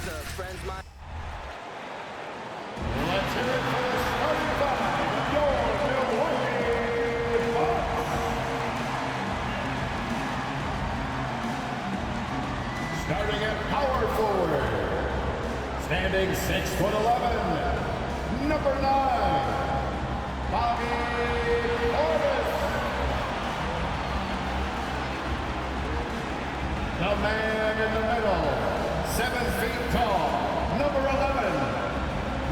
He's a friend's mine. Let's hear it for the starting five of your Milwaukee Bucks. Starting at power forward, standing 6'11", number 9, Bobby Portis. The man in the middle, 7 feet tall, number 11,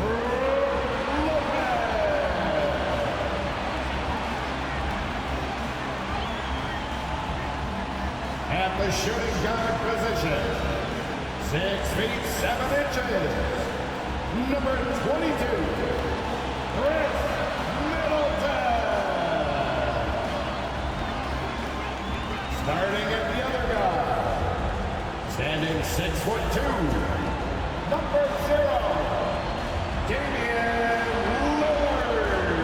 Brook Lopez. At the shooting guard position, 6 feet 7 inches, number 22, Khris Middleton. Starting at the other guy, standing 6'2", number 0, Damian Lillard.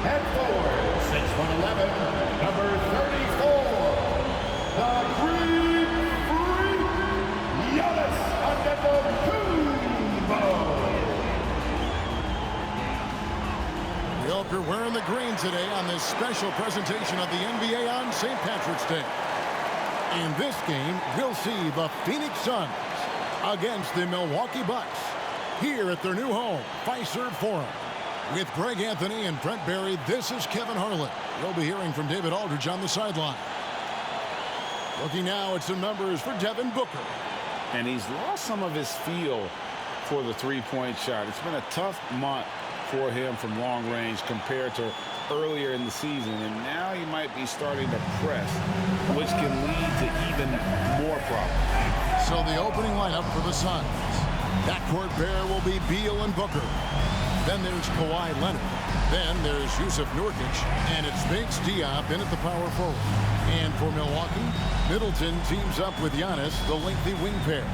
Head forward, 6'11", number 34, the Greek Freak, Giannis Antetokounmpo. We hope you're wearing the green today on this special presentation of the NBA on St. Patrick's Day. In this game, we'll see the Phoenix Suns against the Milwaukee Bucks here at their new home, Fiserv Forum. With Greg Anthony and Brent Barry, this is Kevin Harlan. You'll be hearing from David Aldridge on the sideline. Looking now at some numbers for Devin Booker. And he's lost some of his feel for the three-point shot. It's been a tough month for him from long range compared to earlier in the season. And now he might be starting to press, which can lead to even more problems. So the opening lineup for the Suns. Backcourt pair will be Beal and Booker. Then there's Kawhi Leonard. Then there's Jusuf Nurkic. And it's Bates Diop in at the power forward. And for Milwaukee, Middleton teams up with Giannis, the lengthy wing pair.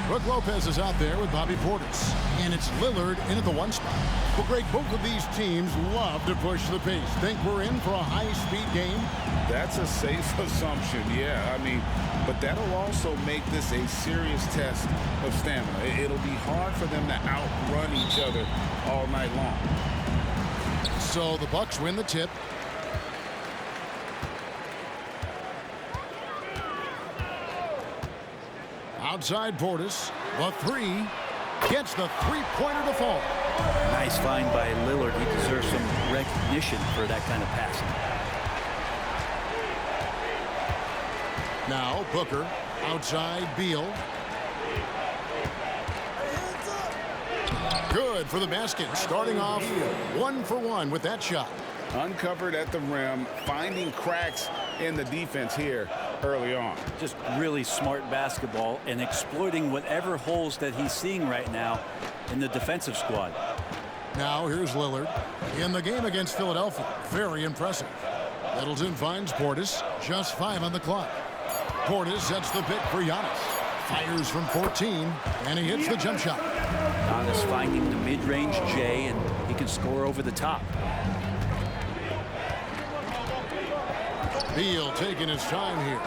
Brook Lopez is out there with Bobby Portis. And it's Lillard in at the 1 spot. Well, Greg, both of these teams love to push the pace. Think we're in for a high-speed game? That's a safe assumption, yeah. I mean, but that'll also make this a serious test of stamina. It'll be hard for them to outrun each other all night long. So the Bucks win the tip. Outside Portis, the 3, gets the three-pointer to fall. Nice find by Lillard. He deserves some recognition for that kind of passing. Now Booker, outside Beal. Good for the basket, starting off 1 for 1 with that shot. Uncovered at the rim, finding cracks in the defense here early on. Just really smart basketball and exploiting whatever holes that he's seeing right now in the defensive squad. Now here's Lillard in the game against Philadelphia. Very impressive. Middleton finds Portis, just 5 on the clock. Portis sets the pick for Giannis. Fires from 14, and he hits the jump shot. Giannis finding the mid-range J, and he can score over the top. Beal taking his time here.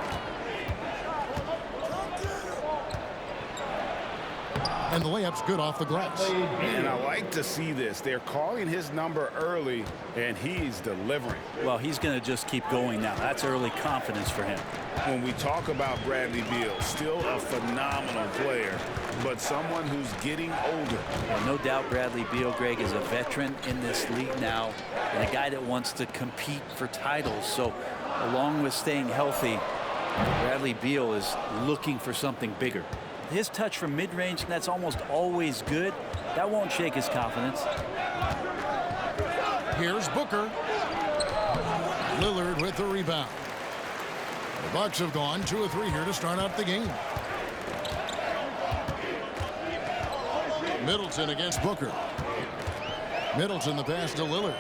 And the layup's good off the glass. And I like to see this. They're calling his number early, and he's delivering. Well, he's going to just keep going now. That's early confidence for him. When we talk about Bradley Beal, still a phenomenal player, but someone who's getting older. Well, no doubt Bradley Beal, Greg, is a veteran in this league now, and a guy that wants to compete for titles. So along with staying healthy, Bradley Beal is looking for something bigger. His touch from mid-range, that's almost always good. That won't shake his confidence. Here's Booker. Lillard with the rebound. The Bucks have gone 2 of 3 here to start out the game. Middleton against Booker. Middleton the pass to Lillard.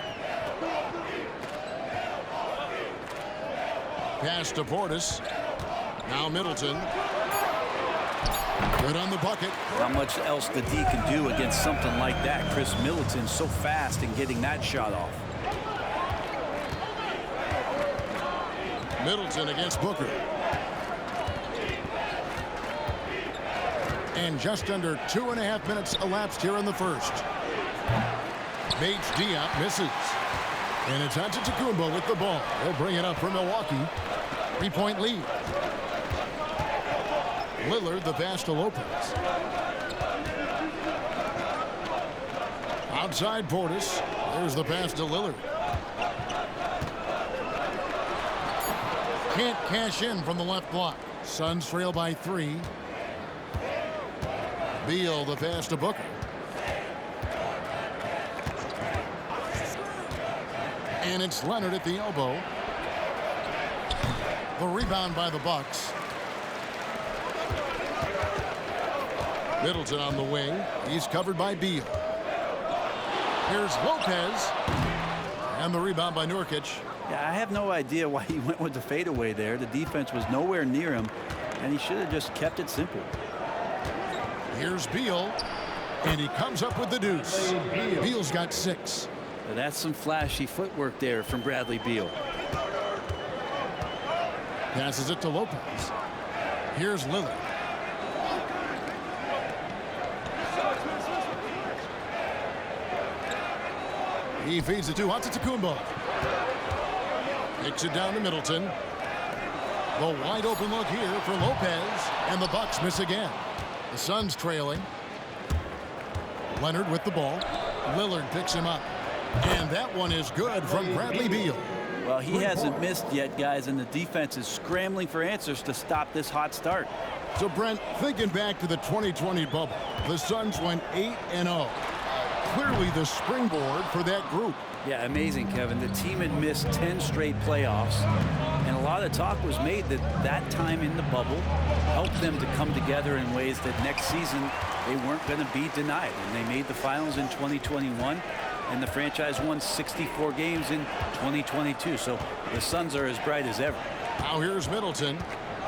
Pass to Portis. Now Middleton. Good on the bucket. Not much else the D can do against something like that. Khris Middleton so fast in getting that shot off. Middleton against Booker. And just under 2.5 minutes elapsed here in the first. Bates Diop misses. And it's Antetokounmpo with the ball. They'll bring it up for Milwaukee. 3-point lead. Lillard the pass to Lopez. Outside Portis. There's the pass to Lillard. Can't cash in from the left block. Suns trail by 3. Beal the pass to Booker. And it's Leonard at the elbow. The rebound by the Bucks. Middleton on the wing. He's covered by Beal. Here's Lopez. And the rebound by Nurkic. Yeah, I have no idea why he went with the fadeaway there. The defense was nowhere near him, and he should have just kept it simple. Here's Beal. And he comes up with the deuce. Beal's got 6. Now that's some flashy footwork there from Bradley Beal. Passes it to Lopez. Here's Lillard. He feeds it to Antetokounmpo. Kicks it down to Middleton. The wide open look here for Lopez. And the Bucks miss again. The Suns trailing. Leonard with the ball. Lillard picks him up. And that one is good from Bradley Beal. Well, he hasn't missed yet, guys, and the defense is scrambling for answers to stop this hot start. So, Brent, thinking back to the 2020 bubble, the Suns went 8-0. Clearly the springboard for that group. Yeah, amazing, Kevin. The team had missed 10 straight playoffs, and a lot of talk was made that that time in the bubble helped them to come together in ways that next season they weren't going to be denied. And they made the finals in 2021, and the franchise won 64 games in 2022. So the Suns are as bright as ever. Now here's Middleton.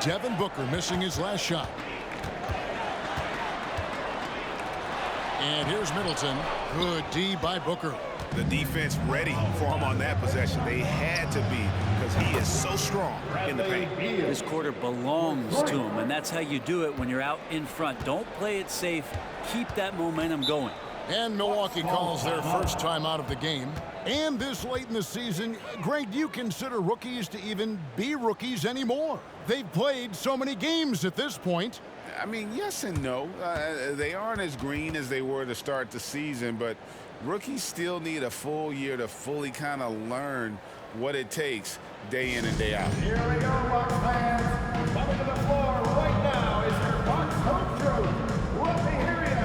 Devin Booker missing his last shot. And here's Middleton. Good D by Booker. The defense ready for him on that possession. They had to be because he is so strong in the paint. This quarter belongs to him, and that's how you do it when you're out in front. Don't play it safe. Keep that momentum going. And Milwaukee calls their first time out of the game. And this late in the season, Greg, do you consider rookies to even be rookies anymore? They've played so many games at this point. I mean, yes and no. They aren't as green as they were to start the season, but rookies still need a full year to fully kind of learn what it takes day in and day out. Here we go, Bucks fans. Coming to the floor right now is your Bucks home crew. Let me hear ya.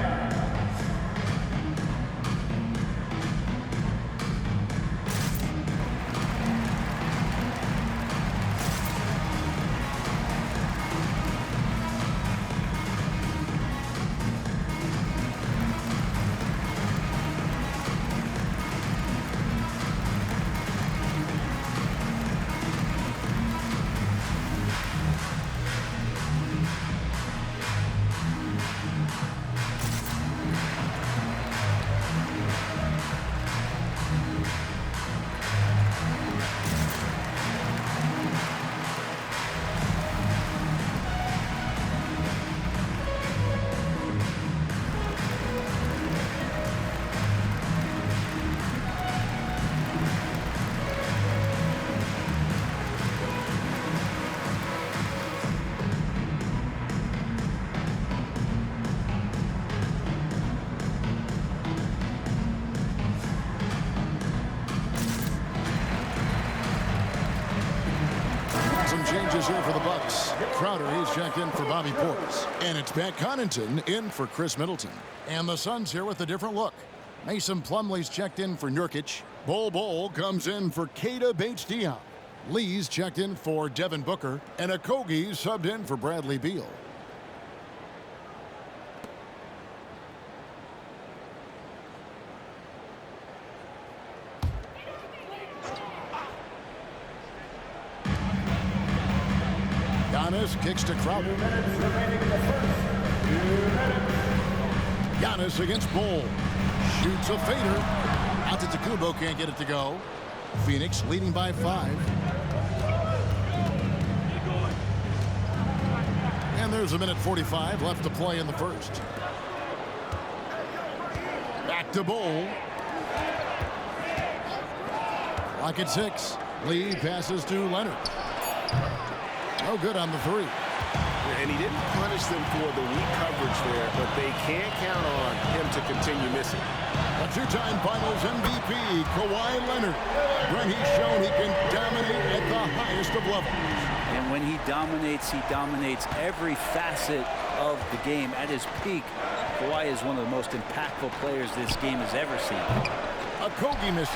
Changes here for the Bucks. Crowder, he's checked in for Bobby Portis. And it's Pat Connaughton in for Chris Middleton. And the Suns here with a different look. Mason Plumlee's checked in for Nurkic. Bol comes in for Keita Bates-Diop. Lee's checked in for Devin Booker. And Okogie subbed in for Bradley Beal. Giannis kicks to Crowder. Giannis against Bol. Shoots a fader. Antetokounmpo can't get it to go. Phoenix leading by 5. And And there's a minute 45 left to play in the first. Back to Bull. Lock at 6. Lee passes to Leonard. No good on the 3. And he didn't punish them for the weak coverage there, but they can't count on him to continue missing. A two-time Finals MVP, Kawhi Leonard, when he's shown he can dominate at the highest of levels. And when he dominates every facet of the game. At his peak, Kawhi is one of the most impactful players this game has ever seen. Okogie misses.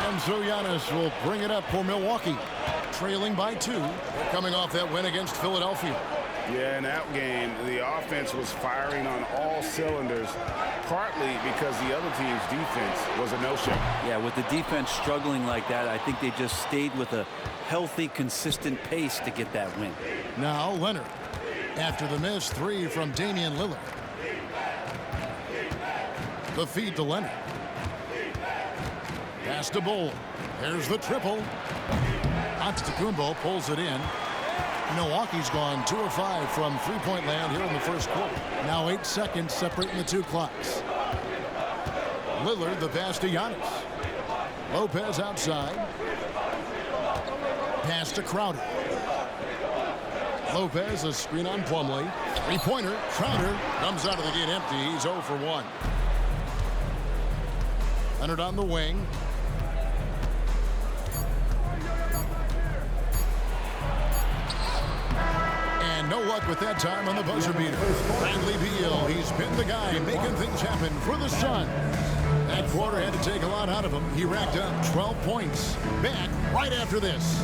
And so Giannis will bring it up for Milwaukee, trailing by 2. They're coming off that win against Philadelphia. Yeah, in that game, the offense was firing on all cylinders, partly because the other team's defense was a no-show. Yeah, with the defense struggling like that, I think they just stayed with a healthy, consistent pace to get that win. Now Leonard, after the missed 3 from Damian Lillard. The feed to Leonard. Pass to Bull. There's the triple. Antetokounmpo pulls it in. Milwaukee's gone 2 of 5 from three-point land here in the first quarter. Now 8 seconds separating the 2 clocks. Lillard, the pass to Giannis. Lopez outside. Pass to Crowder. Lopez, a screen on Plumlee. Three-pointer. Crowder comes out of the gate empty. He's 0 for 1. Leonard on the wing. And no luck with that time on the buzzer beater. Bradley Beal, he's been the guy making things happen for the Suns. That quarter had to take a lot out of him. He racked up 12 points. Back right after this.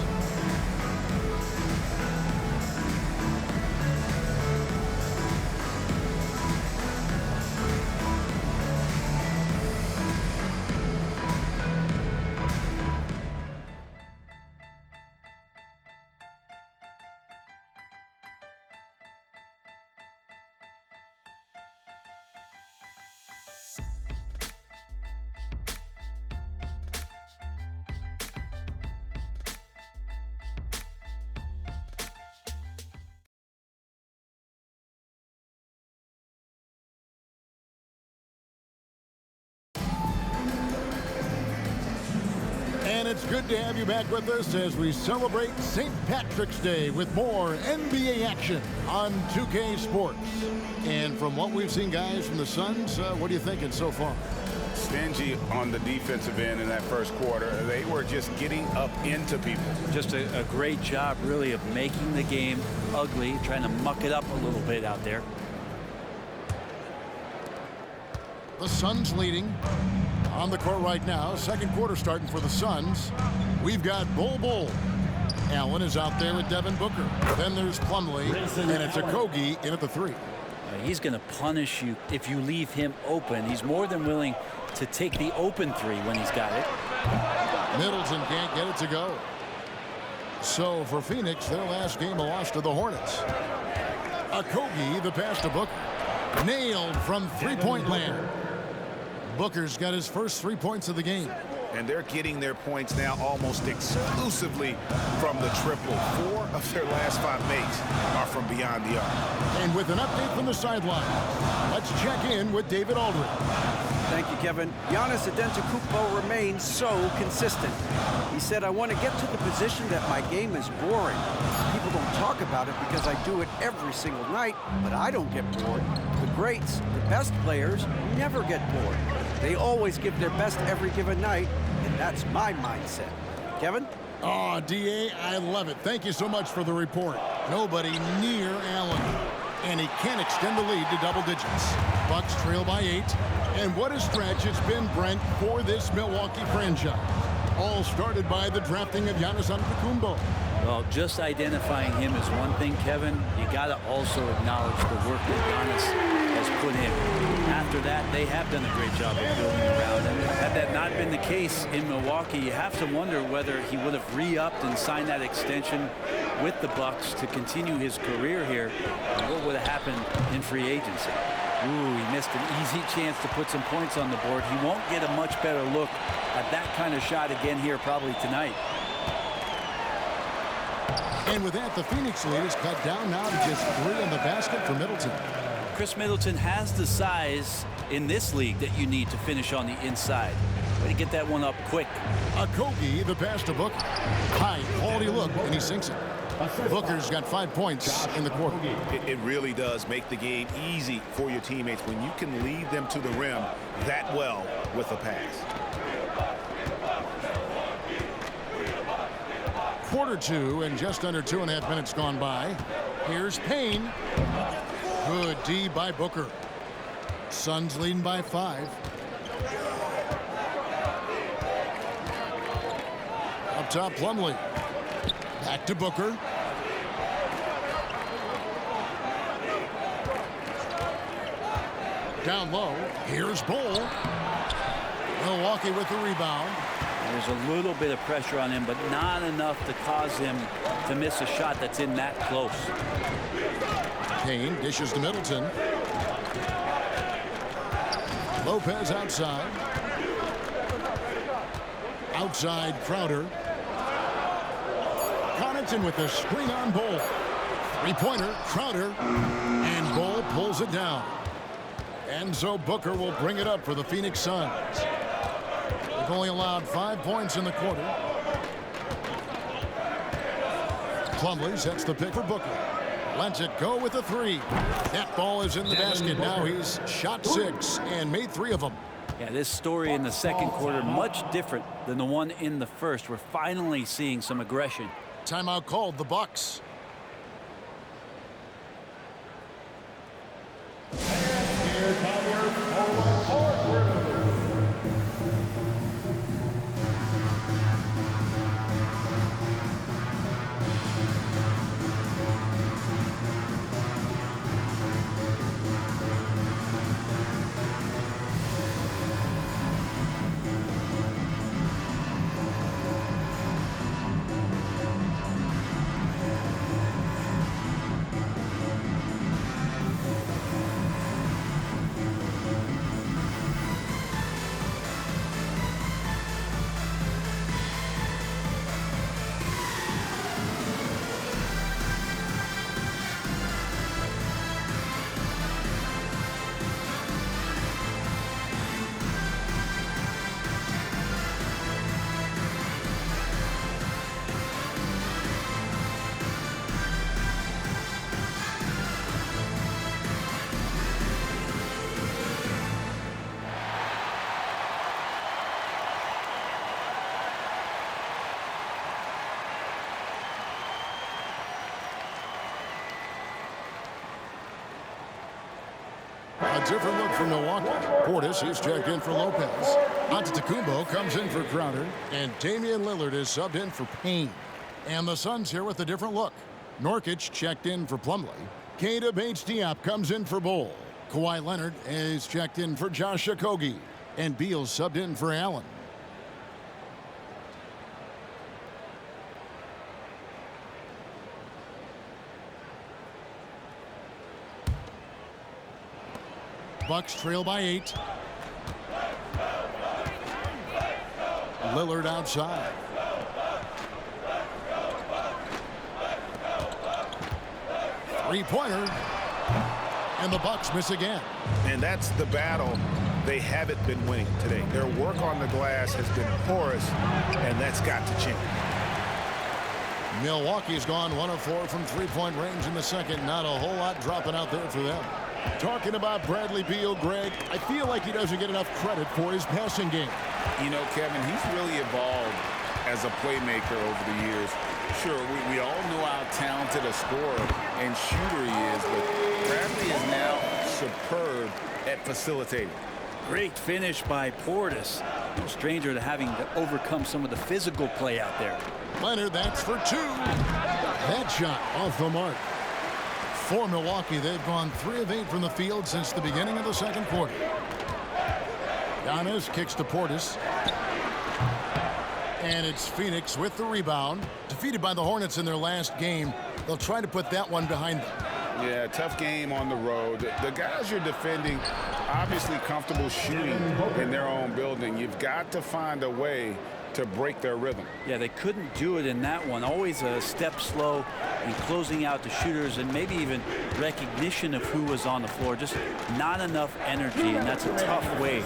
And it's good to have you back with us as we celebrate St. Patrick's Day with more NBA action on 2K Sports. And from what we've seen, guys, from the Suns, what are you thinking so far? Stingy on the defensive end in that first quarter. They were just getting up into people. Just a great job, really, of making the game ugly, trying to muck it up a little bit out there. The Suns leading on the court right now. Second quarter starting for the Suns. We've got Bull. Allen is out there with Devin Booker. Then there's Plumlee, and it's Okogie in at the 3. He's going to punish you if you leave him open. He's more than willing to take the open 3 when he's got it. Middleton can't get it to go. So for Phoenix, their last game a loss to the Hornets. Okogie, the pass to Booker. Nailed from three-point land. Booker's got his first 3 points of the game. And they're getting their points now almost exclusively from the triple. 4 of their last 5 makes are from beyond the arc. And with an update from the sideline, let's check in with David Aldridge. Thank you, Kevin. Giannis Antetokounmpo remains so consistent. He said, I want to get to the position that my game is boring. People don't talk about it because I do it every single night, but I don't get bored. The greats, the best players, never get bored. They always give their best every given night, and that's my mindset. Kevin? Oh, D.A., I love it. Thank you so much for the report. Nobody near Allen. And he can extend the lead to double digits. Bucks trail by 8. And what a stretch it's been, Brent, for this Milwaukee franchise. All started by the drafting of Giannis Antetokounmpo. Well, just identifying him is one thing, Kevin. You got to also acknowledge the work that Giannis has put in. After that, they have done a great job of building around him. Had that not been the case in Milwaukee, you have to wonder whether he would have re-upped and signed that extension with the Bucks to continue his career here. And what would have happened in free agency? Ooh, he missed an easy chance to put some points on the board. He won't get a much better look at that kind of shot again here probably tonight. And with that, the Phoenix lead is cut down now to just 3 in the basket for Middleton. Chris Middleton has the size in this league that you need to finish on the inside. Way to get that one up quick. Okogie, the pass to Booker. High quality look, and he sinks it. Booker's got 5 points in the quarter. It really does make the game easy for your teammates when you can lead them to the rim that well with a pass. Quarter 2 and just under 2.5 minutes gone by. Here's Payne. Good D by Booker. Suns leading by 5. Up top, Plumlee. Back to Booker. Down low. Here's Bol. Milwaukee with the rebound. There's a little bit of pressure on him, but not enough to cause him to miss a shot that's in that close. Payne dishes to Middleton. Lopez outside. Outside Crowder. Connaughton with the screen on Bol. Three-pointer, Crowder. And Bol pulls it down. And so Booker will bring it up for the Phoenix Suns. They've only allowed 5 points in the quarter. Plumlee sets the pick for Booker. Lets it go with a 3. That ball is in the basket. Now he's shot 6 and made 3 of them. Yeah, this story in the second quarter much different than the one in the first. We're finally seeing some aggression. Timeout called, the Bucks. A different look from Milwaukee. Portis, he's checked in for Lopez. Antetokounmpo comes in for Crowder. And Damian Lillard is subbed in for Payne. And the Suns here with a different look. Nurkic checked in for Plumlee. Keita Bates-Diop comes in for Bol. Kawhi Leonard is checked in for Josh Okogie. And Beal subbed in for Allen. Bucks trail by 8. Lillard outside. Three-pointer. And the Bucks miss again. And that's the battle they haven't been winning today. Their work on the glass has been porous, and that's got to change. Milwaukee's gone 1 of 4 from three-point range in the second. Not a whole lot dropping out there for them. Talking about Bradley Beal, Greg, I feel like he doesn't get enough credit for his passing game. You know, Kevin, he's really evolved as a playmaker over the years. Sure, we all know how talented a scorer and shooter he is, but Bradley is now superb at facilitating. Great finish by Portis. No stranger to having to overcome some of the physical play out there. Leonard, that's for 2. That shot off the mark. For Milwaukee, they've gone 3 of 8 from the field since the beginning of the second quarter. Giannis kicks to Portis. And it's Phoenix with the rebound. Defeated by the Hornets in their last game. They'll try to put that one behind them. Yeah, tough game on the road. The guys you're defending, obviously comfortable shooting in their own building. You've got to find a way to break their rhythm. Yeah, they couldn't do it in that one. Always a step slow in closing out the shooters and maybe even recognition of who was on the floor. Just not enough energy, and that's a tough way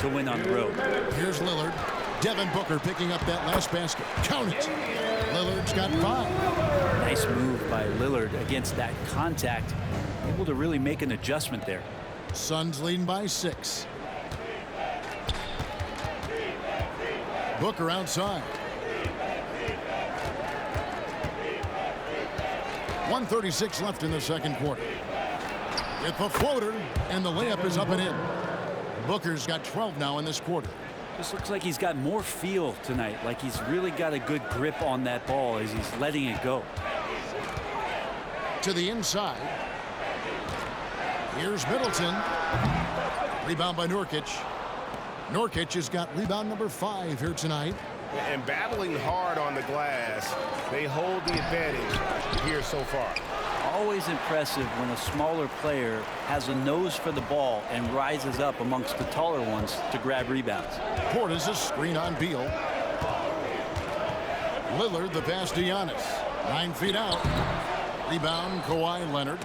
to win on the road. Here's Lillard. Devin Booker picking up that last basket. Count it. Lillard's got 5. Nice move by Lillard against that contact. Able to really make an adjustment there. Suns leading by 6. Booker outside. 1:36 left in the second quarter. With the floater, and the layup is up and in. Booker's got 12 now in this quarter. Just looks like he's got more feel tonight, like he's really got a good grip on that ball as he's letting it go. To the inside. Here's Middleton. Rebound by Nurkic. Nurkic has got rebound number 5 here tonight. And battling hard on the glass, they hold the advantage here so far. Always impressive when a smaller player has a nose for the ball and rises up amongst the taller ones to grab rebounds. Portis a screen on Beal. Lillard the pass to Giannis. 9 feet out. Rebound Kawhi Leonard.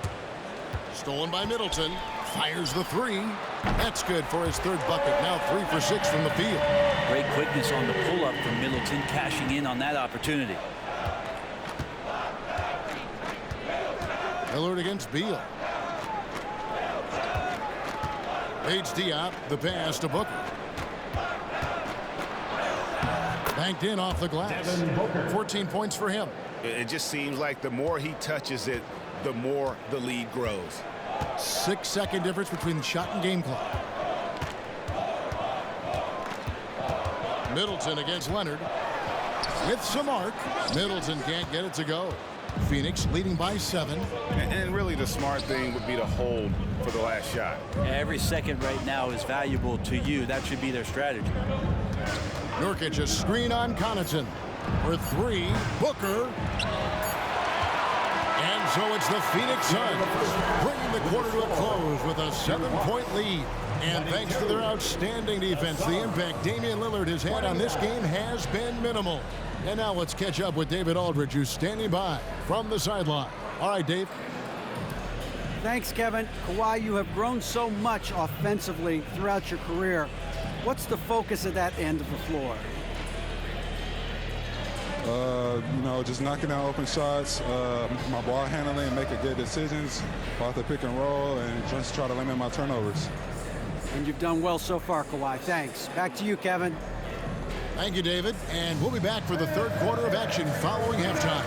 Stolen by Middleton. Fires the 3. That's good for his 3rd bucket. Now 3 for 6 from the field. Great quickness on the pull-up from Middleton, cashing in on that opportunity. Lillard against Beal. Paige Diop, the pass to Booker. Banked in off the glass. 14 points for him. It just seems like the more he touches it, the more the lead grows. 6-second difference between shot and game clock. Middleton against Leonard. With some arc. Middleton can't get it to go. Phoenix leading by 7. And really the smart thing would be to hold for the last shot. Every second right now is valuable to you. That should be their strategy. Nurkic a screen on Connaughton. For 3. Booker. And so it's the Phoenix Suns bringing the quarter to a close with a 7-point lead. And thanks to their outstanding defense, the impact Damian Lillard has had on this game has been minimal. And now let's catch up with David Aldridge, who's standing by from the sideline. All right, Dave. Thanks, Kevin. Kawhi, you have grown so much offensively throughout your career. What's the focus of that end of the floor? Just knocking down open shots, my ball handling, making good decisions off the pick and roll, and just try to limit my turnovers. And you've done well so far, Kawhi. Thanks. Back to you, Kevin. Thank you, David. And we'll be back for the 3rd quarter of action following halftime.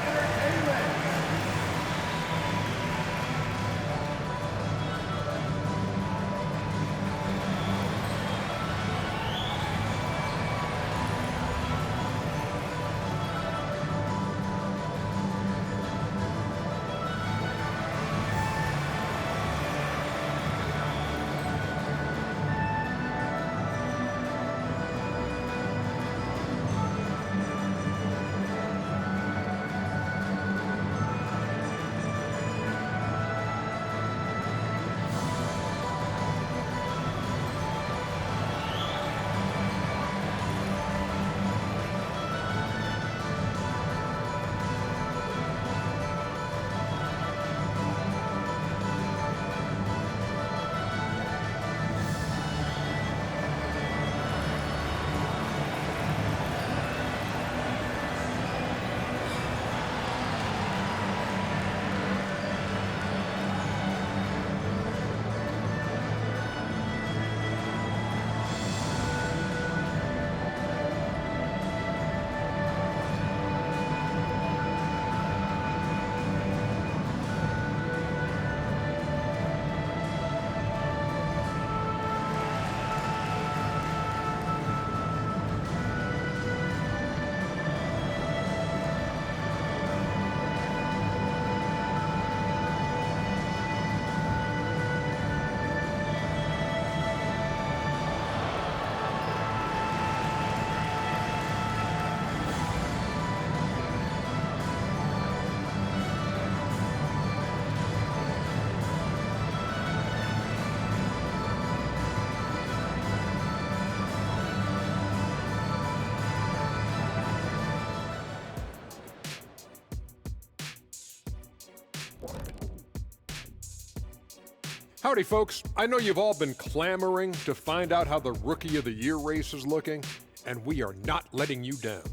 Howdy, folks. I know you've all been clamoring to find out how the Rookie of the Year race is looking, and we are not letting you down.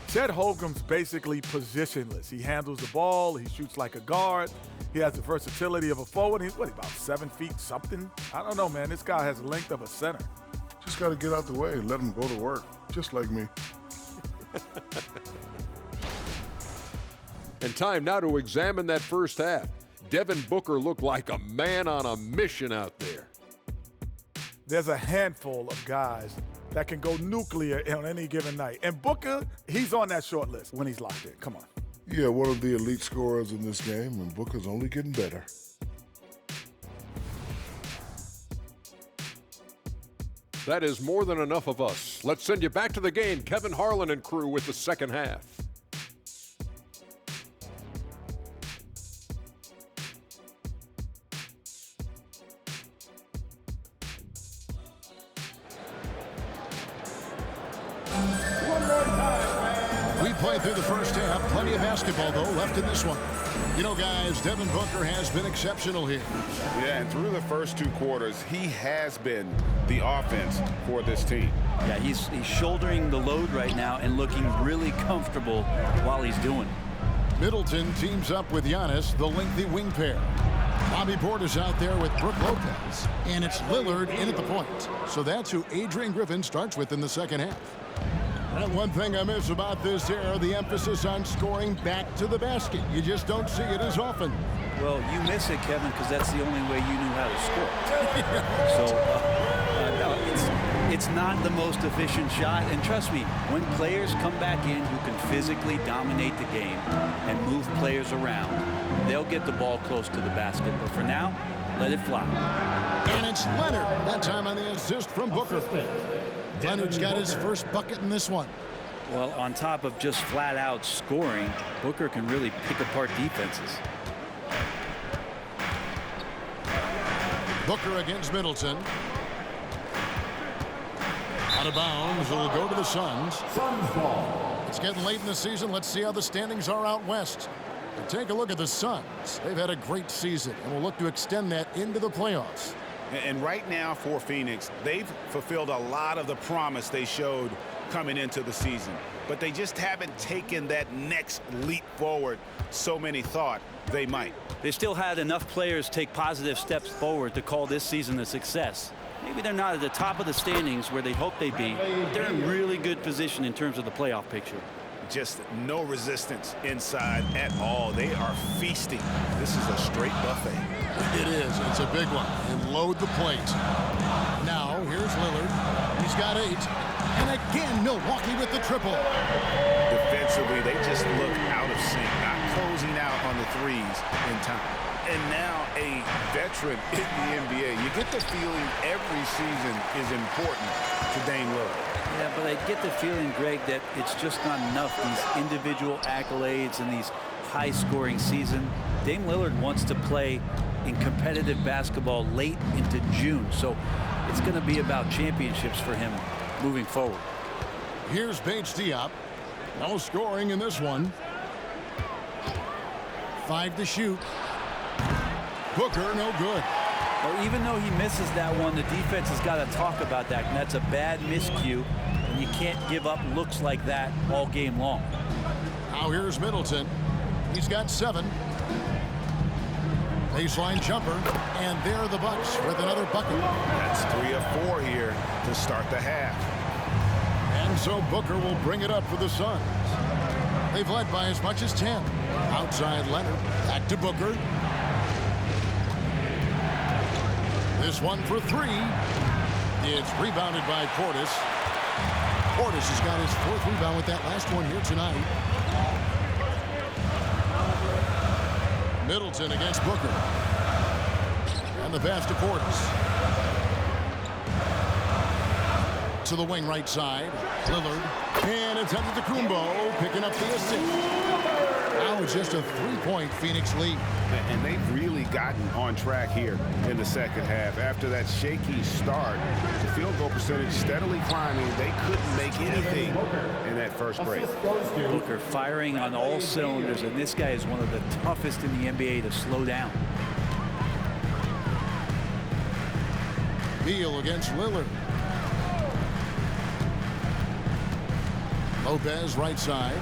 Chet Holmgren's basically positionless. He handles the ball, he shoots like a guard, he has the versatility of a forward. He's about 7 feet something? I don't know, man. This guy has the length of a center. Just got to get out the way and let him go to work, just like me. And time now to examine that first half. Devin Booker looked like a man on a mission out there. There's a handful of guys that can go nuclear on any given night. And Booker, he's on that short list when he's locked in. Come on. Yeah, one of the elite scorers in this game, and Booker's only getting better. That is more than enough of us. Let's send you back to the game. Kevin Harlan and crew with the second half. We played through the first half. Plenty of basketball, though, left in this one. You know, guys, Devin Booker has been exceptional here. Yeah, and through the first 2 quarters, he has been the offense for this team. Yeah, he's shouldering the load right now and looking really comfortable while he's doing it. Middleton teams up with Giannis, the lengthy wing pair. Bobby Portis out there with Brook Lopez. And it's Lillard in at the point. So that's who Adrian Griffin starts with in the second half. And one thing I miss about this era, the emphasis on scoring back to the basket. You just don't see it as often. Well, you miss it, Kevin, because that's the only way you knew how to score. So, no, it's not the most efficient shot. And trust me, when players come back in who can physically dominate the game and move players around, they'll get the ball close to the basket. But for now, let it fly. And it's Leonard. That time on the assist from Booker. Leonard's got his first bucket in this one. Well, on top of just flat-out scoring, Booker can really pick apart defenses. Booker against Middleton. Out of bounds. It'll go to the Suns. Suns ball. It's getting late in the season. Let's see how the standings are out west. And take a look at the Suns. They've had a great season and will look to extend that into the playoffs. And right now for Phoenix, they've fulfilled a lot of the promise they showed coming into the season. But they just haven't taken that next leap forward so many thought they might. They still had enough players take positive steps forward to call this season a success. Maybe they're not at the top of the standings where they hope they'd be, but they're in really good position in terms of the playoff picture. Just no resistance inside at all. They are feasting. This is a straight buffet. It is. It's a big one. And load the plate. Now, here's Lillard. He's got 8. And again, Milwaukee with the triple. Defensively, they just look out of sync, not closing out on the threes in time. And now a veteran in the NBA. You get the feeling every season is important to Dame Lillard. Yeah, but I get the feeling, Greg, that it's just not enough. These individual accolades and these high-scoring season. Dame Lillard wants to play in competitive basketball late into June. So it's going to be about championships for him moving forward. Here's Bates Diop. No scoring in this one. 5 to shoot. Booker, no good. Well, even though he misses that one, the defense has got to talk about that. And that's a bad miscue. And you can't give up looks like that all game long. Now here's Middleton. He's got 7. Baseline jumper, and there are the Bucks with another bucket. That's 3 of 4 here to start the half. And so Booker will bring it up for the Suns. They've led by as much as 10. Outside Leonard, back to Booker. This one for 3. It's rebounded by Portis. Portis has got his 4th rebound with that last one here tonight. Middleton against Booker. And the pass to Portis. To the wing right side. Lillard. And it's Antetokounmpo picking up the assist. Now it's just a 3-point Phoenix lead. And they've really gotten on track here in the second half. After that shaky start, the field goal percentage steadily climbing. They couldn't make anything in that first break. Booker firing on all cylinders, and this guy is one of the toughest in the NBA to slow down. Beal against Lillard. Lopez right side.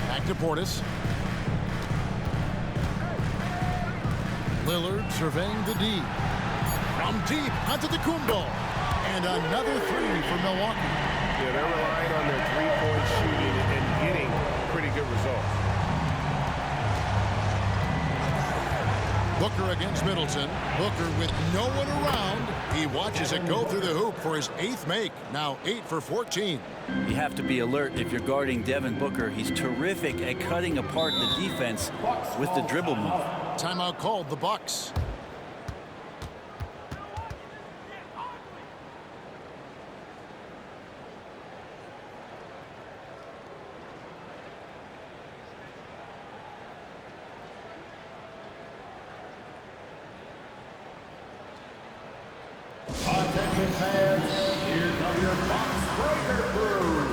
Back to Portis. Lillard surveying the D. From deep, Antetokounmpo. And another three for Milwaukee. Yeah, they're relying on their three-point shooting and getting pretty good results. Booker against Middleton. Booker with no one around. He watches it go through the hoop for his 8th make. Now 8 for 14. You have to be alert if you're guarding Devin Booker. He's terrific at cutting apart the defense with the dribble move. Timeout called, the Bucks. Attention fans, here come your Bucks Breaker Crew.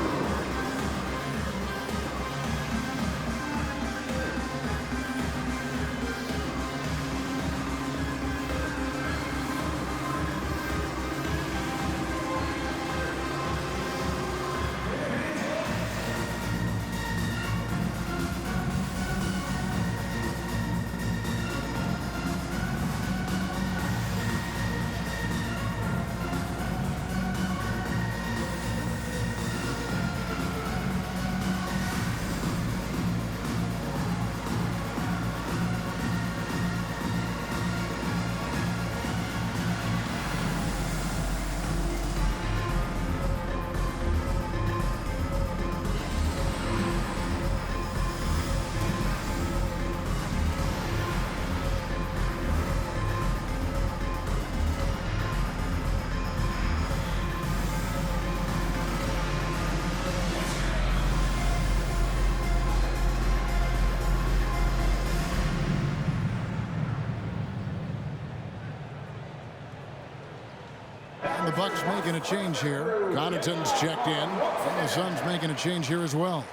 The Bucks making a change here. Connaughton's checked in. And the Suns making a change here as well.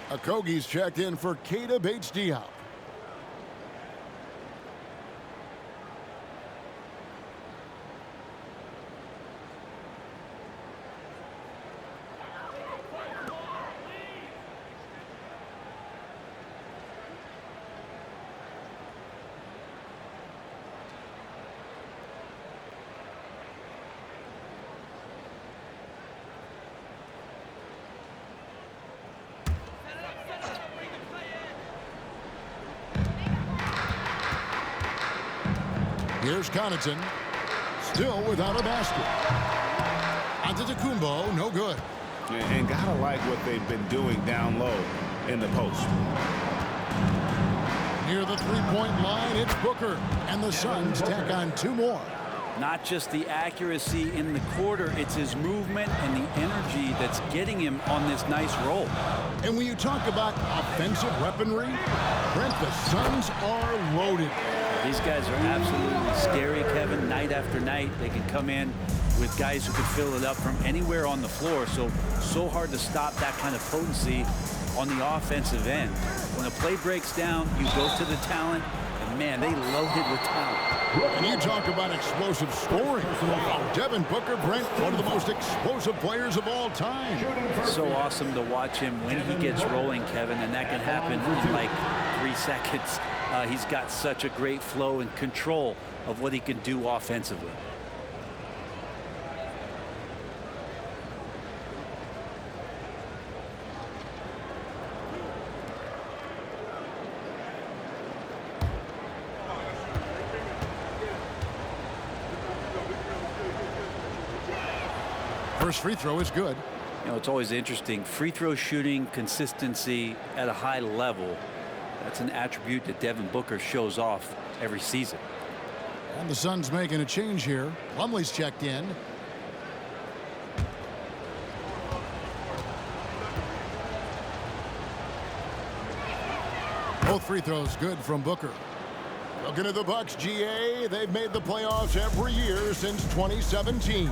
Okogie's checked in for Keita Bates-Diop. Here's Connaughton, still without a basket. Antetokounmpo, no good. And gotta like what they've been doing down low in the post. Near the three-point line, it's Booker. And the Suns tack on 2 more. Not just the accuracy in the quarter, it's his movement and the energy that's getting him on this nice roll. And when you talk about offensive weaponry, Brent, the Suns are loaded. These guys are absolutely scary, Kevin. Night after night, they can come in with guys who can fill it up from anywhere on the floor. So hard to stop that kind of potency on the offensive end. When a play breaks down, you go to the talent, and man, they loaded with talent. And you talk about explosive scoring. Devin Booker, Brent, one of the most explosive players of all time. So awesome to watch him when he gets rolling, Kevin, and that can happen in like 3 seconds. He's got such a great flow and control of what he can do offensively. First free throw is good. You know, it's always interesting. Free throw shooting consistency at a high level. That's an attribute that Devin Booker shows off every season. And the Suns making a change here. Lumley's checked in. Both free throws good from Booker. Looking at the Bucks, GA, they've made the playoffs every year since 2017.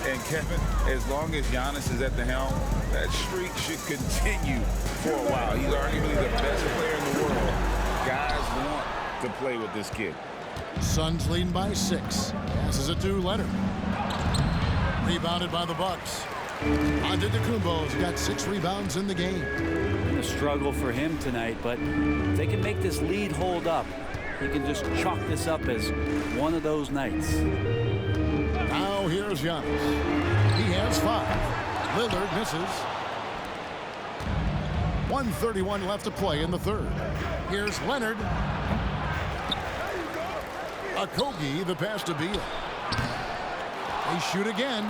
And Kevin, as long as Giannis is at the helm, that streak should continue for a while. He's arguably the best player in the world. Guys want to play with this kid. Suns leading by 6. Passes it to Leonard. Rebounded by the Bucks. Antetokounmpo's got 6 rebounds in the game. Been a struggle for him tonight, but if they can make this lead hold up, he can just chalk this up as one of those nights. Now here's Giannis. He has 5. Lillard misses. 1:31 left to play in the third. Here's Leonard. Okogie, the pass to Beal. They shoot again.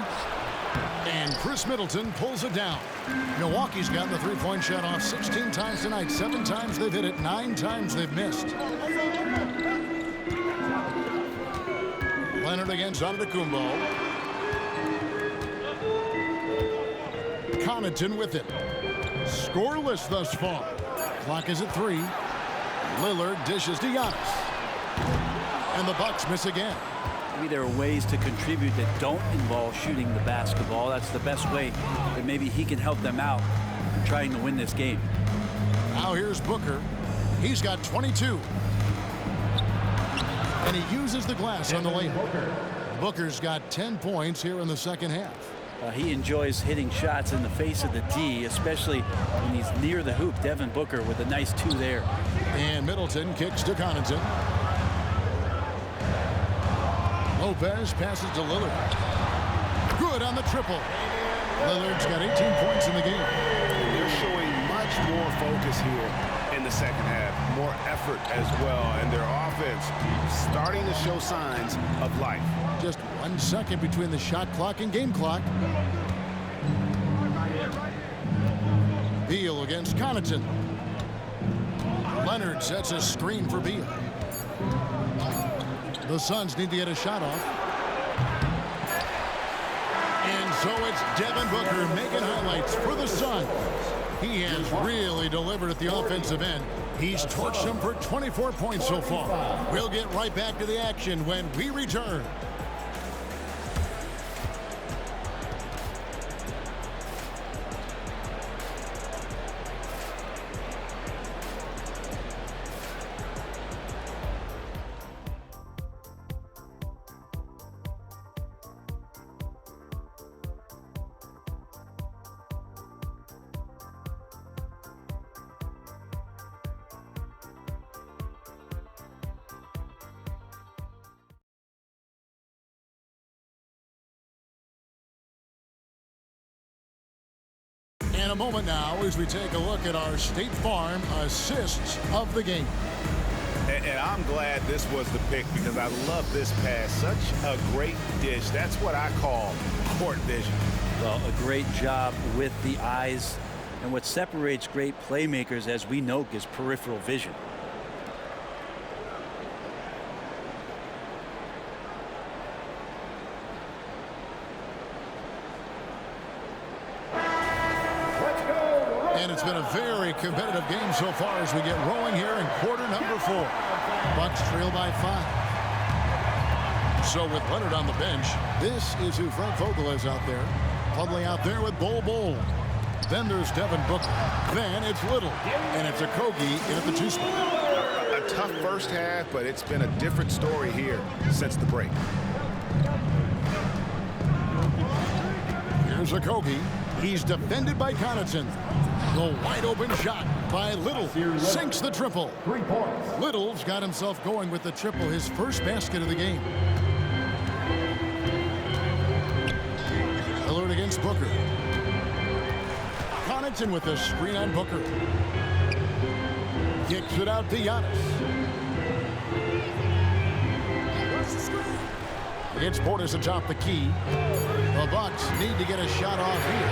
And Chris Middleton pulls it down. Milwaukee's gotten the three-point shot off 16 times tonight. 7 times they've hit it. 9 times they've missed. Leonard against Antetokounmpo. Connaughton with it. Scoreless thus far. Clock is at 3. Lillard dishes to Giannis. And the Bucks miss again. Maybe there are ways to contribute that don't involve shooting the basketball. That's the best way that maybe he can help them out in trying to win this game. Now here's Booker. He's got 22. And he uses the glass on the layup. Booker's got 10 points here in the second half. He enjoys hitting shots in the face of the D, especially when he's near the hoop. Devin Booker with a nice 2 there. And Middleton kicks to Connaughton. Lopez passes to Lillard. Good on the triple. Lillard's got 18 points in the game. And they're showing much more focus here in the second half. More effort as well. And their offense starting to show signs of life. Just 1 second between the shot clock and game clock. Beal against Connaughton. Leonard sets a screen for Beal. The Suns need to get a shot off. And so it's Devin Booker making highlights for the Suns. He has really delivered at the offensive end. He's torched them for 24 points so far. We'll get right back to the action when we return. In a moment now as we take a look at our State Farm assists of the game. And I'm glad this was the pick because I love this pass. Such a great dish. That's what I call court vision. Well, a great job with the eyes. And what separates great playmakers, as we know, is peripheral vision. And it's been a very competitive game so far as we get rolling here in quarter number 4. Bucks trail by 5. So with Leonard on the bench, this is who Frank Vogel is out there. Probably out there with Bol. Then there's Devin Booker. Then it's Little. And it's Okogie in at the 2 spot. A tough first half, but it's been a different story here since the break. Here's Okogie. He's defended by Connaughton. The wide open shot by Little sinks the triple. 3 points. Little's got himself going with the triple, his first basket of the game. Lillard against Booker. Connaughton with a screen on Booker. Kicks it out to Giannis. It's Portis atop the key. The Bucks need to get a shot off here.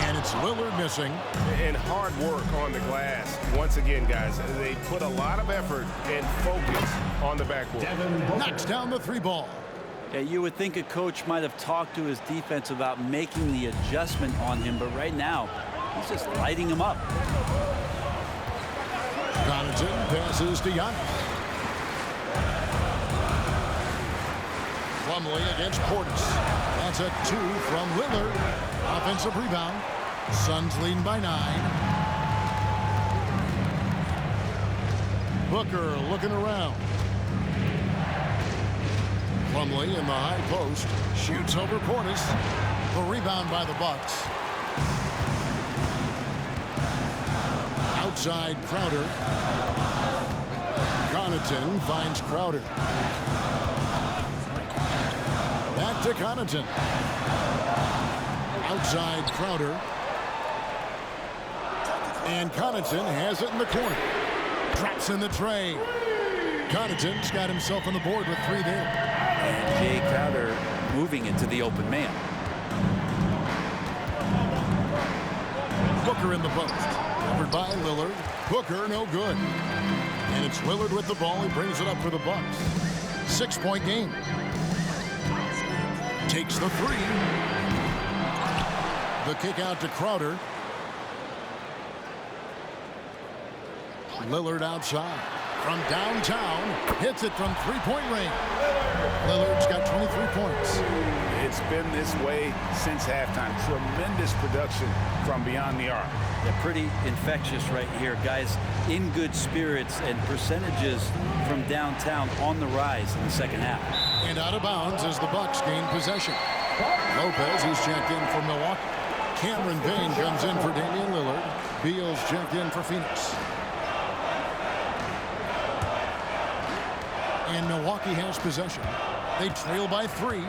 And it's Lillard missing. And hard work on the glass. Once again, guys, they put a lot of effort and focus on the backboard. Knocks down the 3 ball. Yeah, you would think a coach might have talked to his defense about making the adjustment on him, but right now, he's just lighting him up. Connaughton passes to Giannis. Plumlee against Portis. That's a 2 from Lillard. Offensive rebound. Suns leading by 9. Booker looking around. Plumlee in the high post. Shoots over Portis. The rebound by the Bucks. Outside Crowder. Connaughton finds Crowder. Back to Connaughton. Outside Crowder. And Connaughton has it in the corner. Drops in the tray. Connaughton's got himself on the board with 3 there. And Jay Crowder moving into the open man. Booker in the post. Covered by Lillard. Booker no good. And it's Lillard with the ball. He brings it up for the Bucks. 6-point game. Takes the 3. The kick out to Crowder. Lillard outside. From downtown. Hits it from 3-point range. Lillard's got 23 points. It's been this way since halftime. Tremendous production from beyond the arc. They're pretty infectious right here. Guys in good spirits, and percentages from downtown on the rise in the second half. And out of bounds as the Bucks gain possession. Lopez, he's checked in for Milwaukee. Cameron Payne comes in for Damian Lillard. Beal's checked in for Phoenix. And Milwaukee has possession. They trail by 3.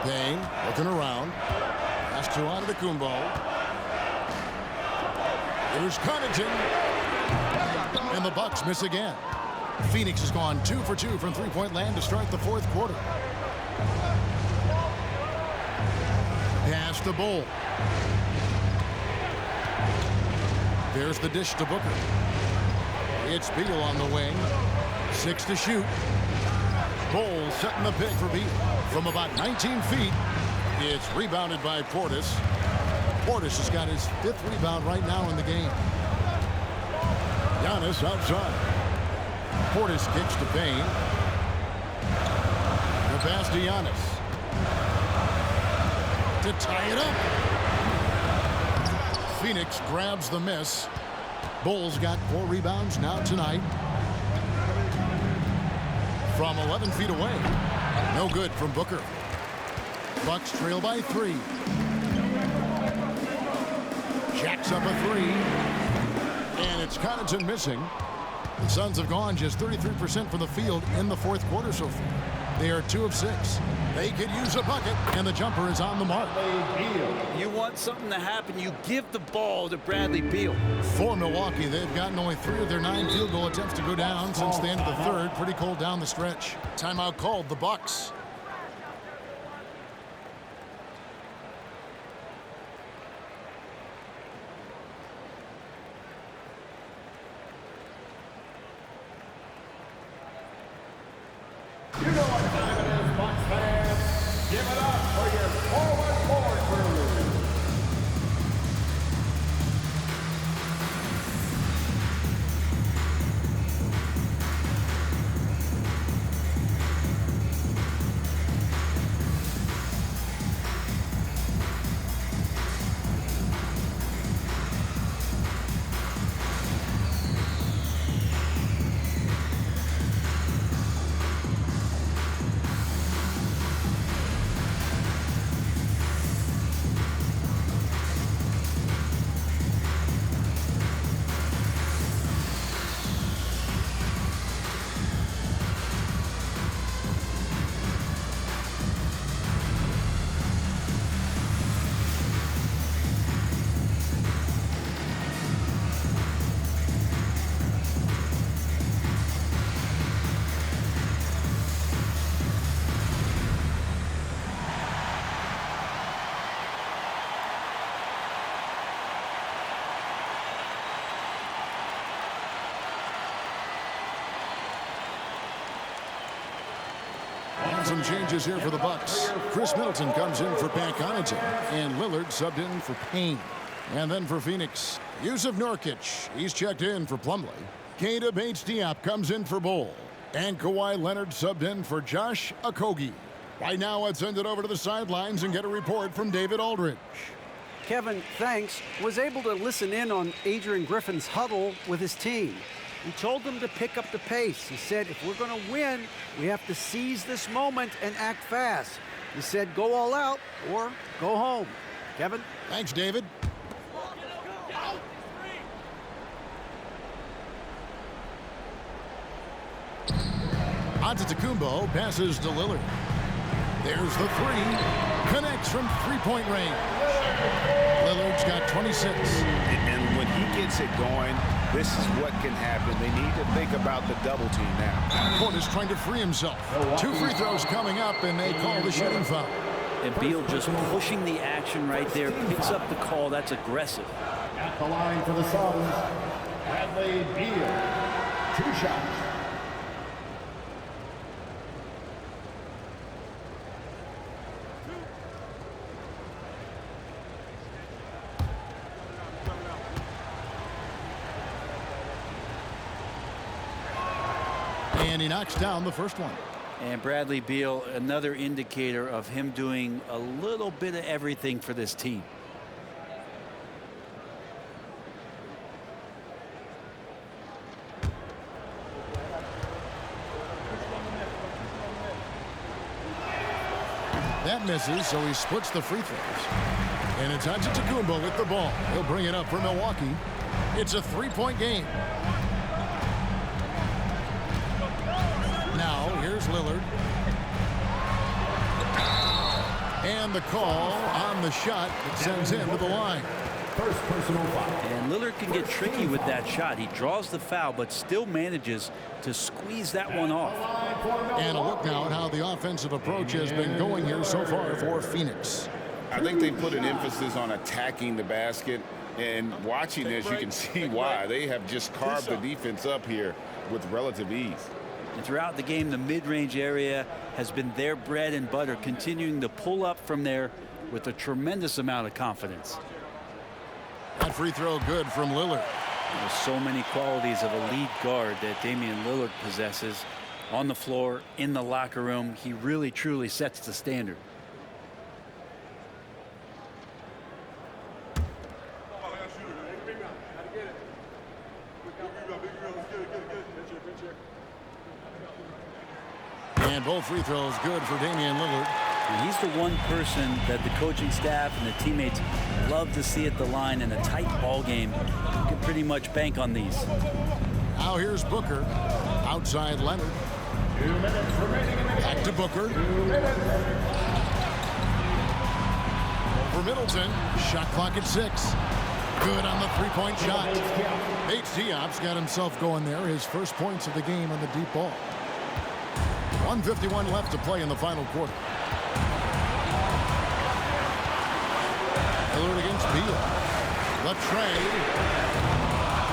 Payne looking around. Pass to Antetokounmpo. Here's Connaughton. And the Bucks miss again. Phoenix has gone 2 for 2 from 3-point land to start the 4th quarter. Pass to Bol. There's the dish to Booker. It's Beal on the wing. 6 to shoot. Bol setting the pick for Beal. From about 19 feet, it's rebounded by Portis. Portis has got his 5th rebound right now in the game. Giannis outside. Portis kicks to Payne. The pass to Giannis. To tie it up. Phoenix grabs the miss. Bol's got 4 rebounds now tonight. From 11 feet away. No good from Booker. Bucks trail by 3. Jacks up a 3. And it's Connaughton missing. The Suns have gone just 33% from the field in the 4th quarter so far. They are 2 of 6. They could use a bucket, and the jumper is on the mark. You want something to happen, you give the ball to Bradley Beal. For Milwaukee, they've gotten only 3 of their 9 field goal attempts to go down since the end of the 3rd. Pretty cold down the stretch. Timeout called, the Bucks. You know what time it is, Bucks fans. Give it up for your forward crew. Some changes here for the Bucks. Chris Middleton comes in for Pat Connaughton, and Lillard subbed in for Payne. And then for Phoenix, Jusuf Nurkic. He's checked in for Plumlee. Keita Bates-Diop comes in for Bol. And Kawhi Leonard subbed in for Josh Okogie. Right now, let's send it over to the sidelines and get a report from David Aldridge. Kevin, thanks, was able to listen in on Adrian Griffin's huddle with his team. He told them to pick up the pace. He said, if we're going to win, we have to seize this moment and act fast. He said, go all out or go home. Kevin? Thanks, David. Antetokounmpo passes to Lillard. There's the three. Connects from three-point range. Lillard's got 26. And when he gets it going, this is what can happen. They need to think about the double team now. Portis trying to free himself. 2 free throws coming up, and they call the shooting foul. And Beal just pushing the action right there, picks up the call. That's aggressive. At the line for the Suns, Bradley Beal. 2 shots. And he knocks down the first one. And Bradley Beal, another indicator of him doing a little bit of everything for this team. That misses, so he splits the free throws. And it's Antetokounmpo with the ball. He'll bring it up for Milwaukee. It's a 3-point game. Now, here's Lillard. And the call on the shot that sends him to the line. First personal foul. And Lillard can get tricky with that shot. He draws the foul, but still manages to squeeze that one off. And a look now at how the offensive approach has been going here so far for Phoenix. I think they put an emphasis on attacking the basket. And watching this, you can see why. They have just carved the defense up here with relative ease. And throughout the game, the mid-range area has been their bread and butter, continuing to pull up from there with a tremendous amount of confidence. That free throw good from Lillard. There's so many qualities of a lead guard that Damian Lillard possesses. On the floor, in the locker room, he really, truly sets the standard. And both free throws good for Damian Lillard. And he's the one person that the coaching staff and the teammates love to see at the line in a tight ball game. You can pretty much bank on these. Now here's Booker. Outside Leonard. 2 minutes remaining in the game. Back to Booker. 2 minutes. For Middleton. Shot clock at 6. Good on the three-point shot. Diop's got himself going there. His first points of the game on the deep ball. 1:51 left to play in the final quarter. Lillard against Beal. The trade.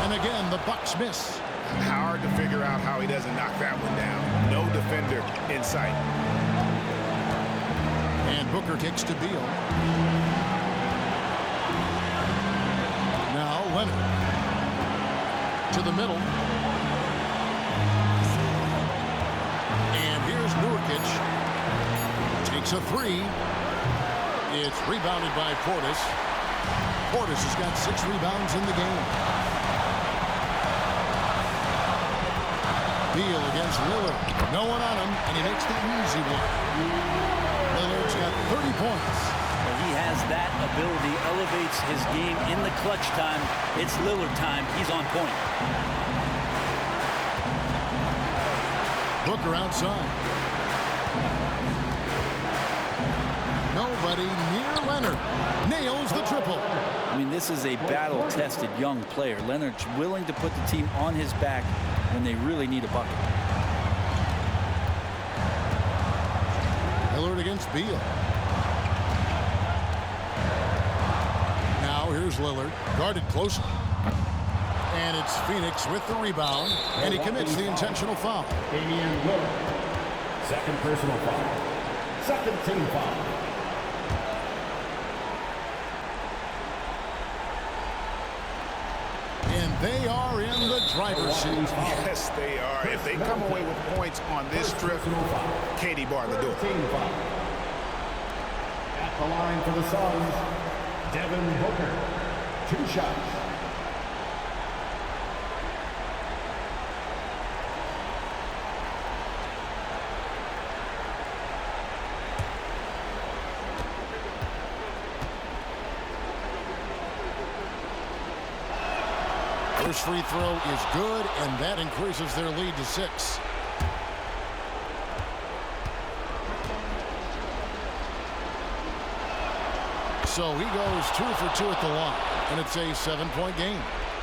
And again, the Bucks miss. Hard to figure out how he doesn't knock that one down. No defender in sight. And Booker kicks to Beal. Now Leonard. To the middle. And here's Nurkic. Takes a three. It's rebounded by Portis. Portis has got 6 rebounds in the game. Beal against Lillard. No one on him, and he makes the easy one. Lillard's got 30 points. Well, he has that ability, elevates his game in the clutch time. It's Lillard time. He's on point. Booker outside. Nobody near Leonard. Nails the triple. I mean, this is a battle-tested young player. Leonard's willing to put the team on his back when they really need a bucket. Lillard against Beal. Now here's Lillard, guarded closely. And it's Phoenix with the rebound, and he commits the intentional foul. Damian Lillard. Second personal foul. Second team foul. And they are in the driver's seat. Yes, they are. If they come away with points on this trip, Katie bar the door. Team foul. At the line for the Suns, Devin Booker. 2 shots. First free throw is good, and that increases their lead to 6. So he goes 2 for 2 at the line, and it's a 7-point game.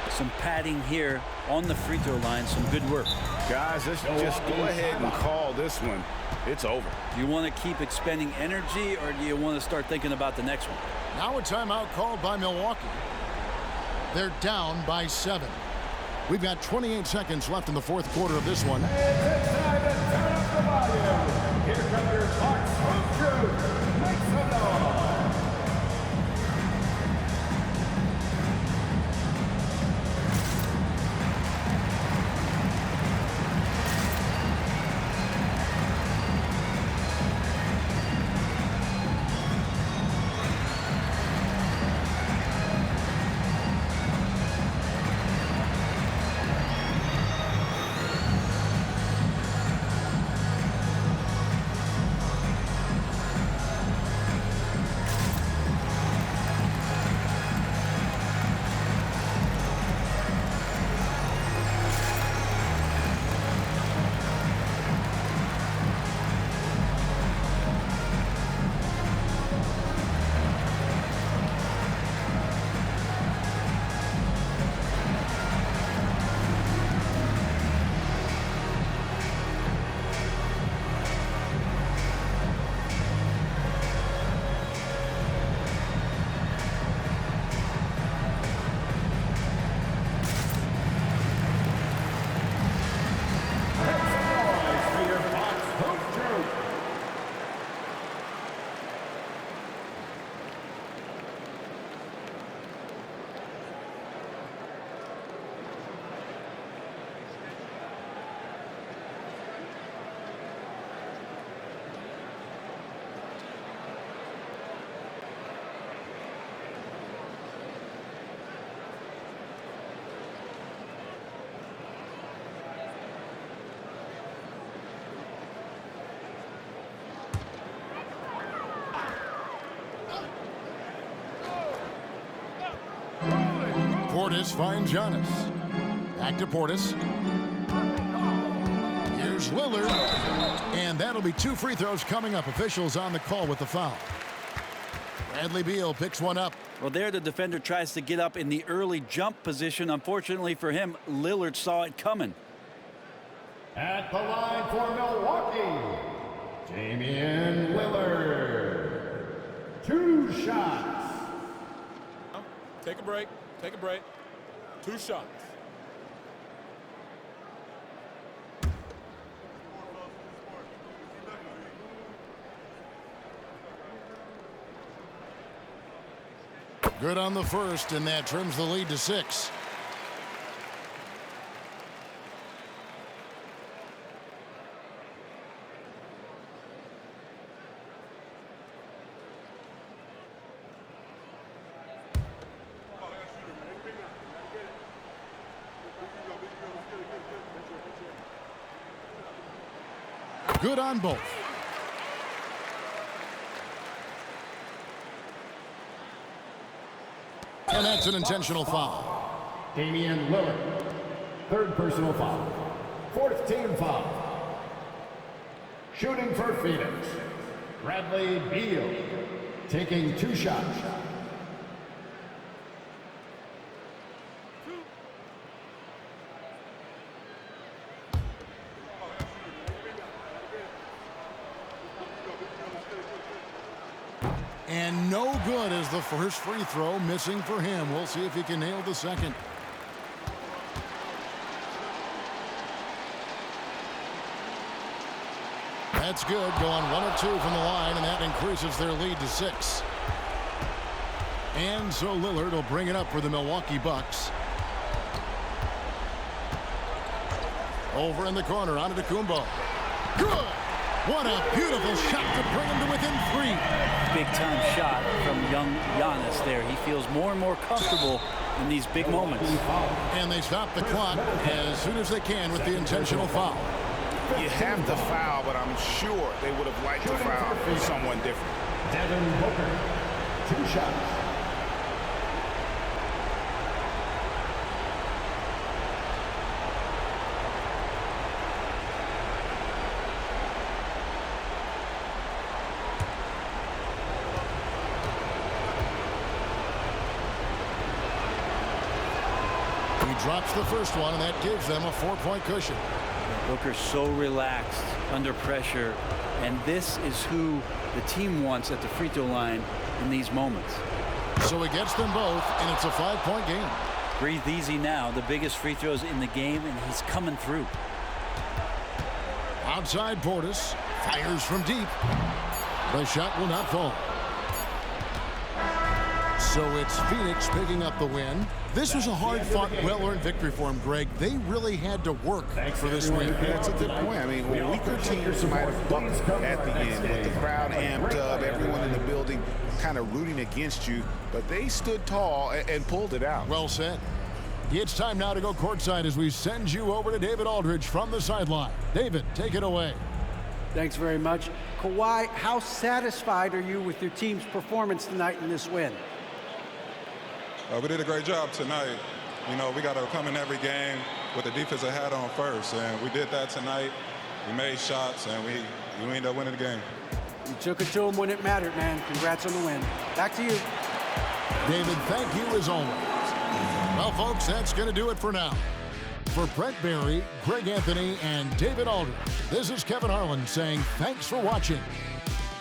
Some padding here on the free throw line. Some good work. Guys, let's just go ahead and call this one. It's over. Do you want to keep expending energy, or do you want to start thinking about the next one? Now a timeout called by Milwaukee. They're down by 7. We've got 28 seconds left in the fourth quarter of this one. It's time to turn up the volume. Here come your Bucks from Drew. Make some noise. Portis finds Giannis. Back to Portis. Here's Lillard. And that'll be 2 free throws coming up. Officials on the call with the foul. Bradley Beal picks one up. Well, there the defender tries to get up in the early jump position. Unfortunately for him, Lillard saw it coming. At the line for Milwaukee, Damian Lillard. 2 shots. Take a break. Take a break. 2 shots. Good on the first, and that trims the lead to 6. Good on both. And that's an intentional foul. Damian Lillard. 3rd personal foul. 4th team foul. Shooting for Phoenix, Bradley Beal. Taking 2 shots. And no good as the first free throw missing for him. We'll see if he can nail the second. That's good. Going 1 of 2 from the line, and that increases their lead to 6. And so Lillard will bring it up for the Milwaukee Bucks. Over in the corner, Antetokounmpo. Good! What a beautiful shot to bring him to within 3. Big-time shot from young Giannis there. He feels more and more comfortable in these big moments. And they stop the clock as soon as they can with the intentional foul. You have to foul, but I'm sure they would have liked to foul someone different. Devin Booker. 2 shots. He drops the first one, and that gives them a 4-point cushion. Booker's so relaxed under pressure, and this is who the team wants at the free throw line in these moments. So he gets them both, and it's a 5-point game. Breathe easy now. The biggest free throws in the game, and he's coming through. Outside Portis fires from deep. The shot will not fall. So it's Phoenix picking up the win. This was a hard-fought, well-earned victory for him, Greg. They really had to work for this win. That's a good point. I mean, weaker teams might have bucked at the end with the crowd amped up, everyone in the building kind of rooting against you, but they stood tall and pulled it out. Well said. It's time now to go courtside as we send you over to David Aldridge from the sideline. David, take it away. Thanks very much. Kawhi, how satisfied are you with your team's performance tonight in this win? We did a great job tonight. You know, we got to come in every game with the defensive hat on first, and we did that tonight. We made shots, and we ended up winning the game. You took it to them when it mattered, man. Congrats on the win. Back to you. David, thank you as always. Well, folks, that's going to do it for now. For Brent Barry, Greg Anthony, and David Aldridge, this is Kevin Harlan saying thanks for watching.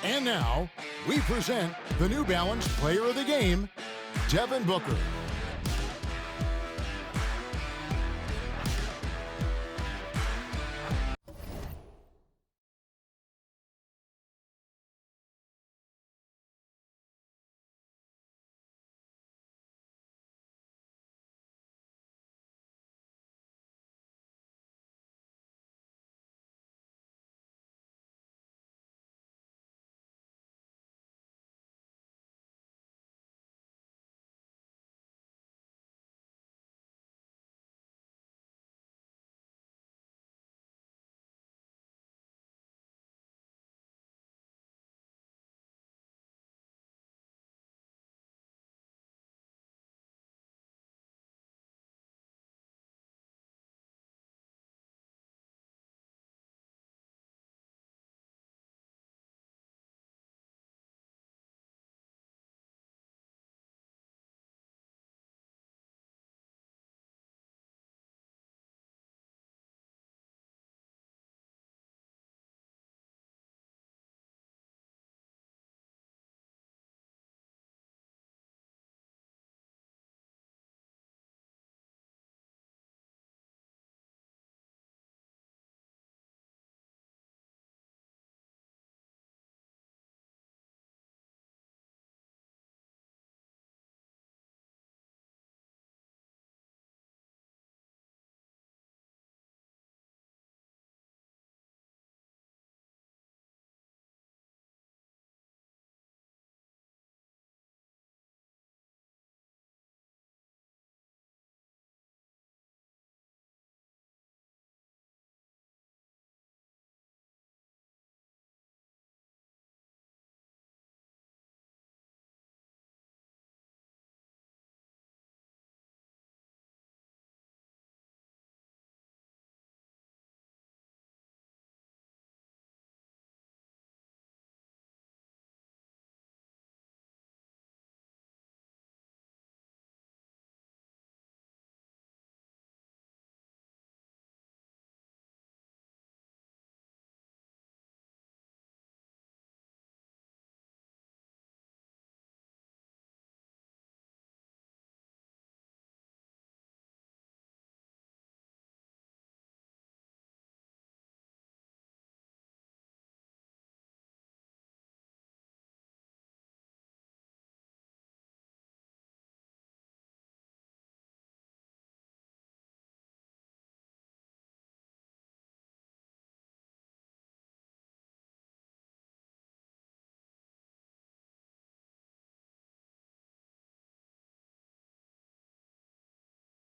And now, we present the New Balance Player of the Game, Devin Booker.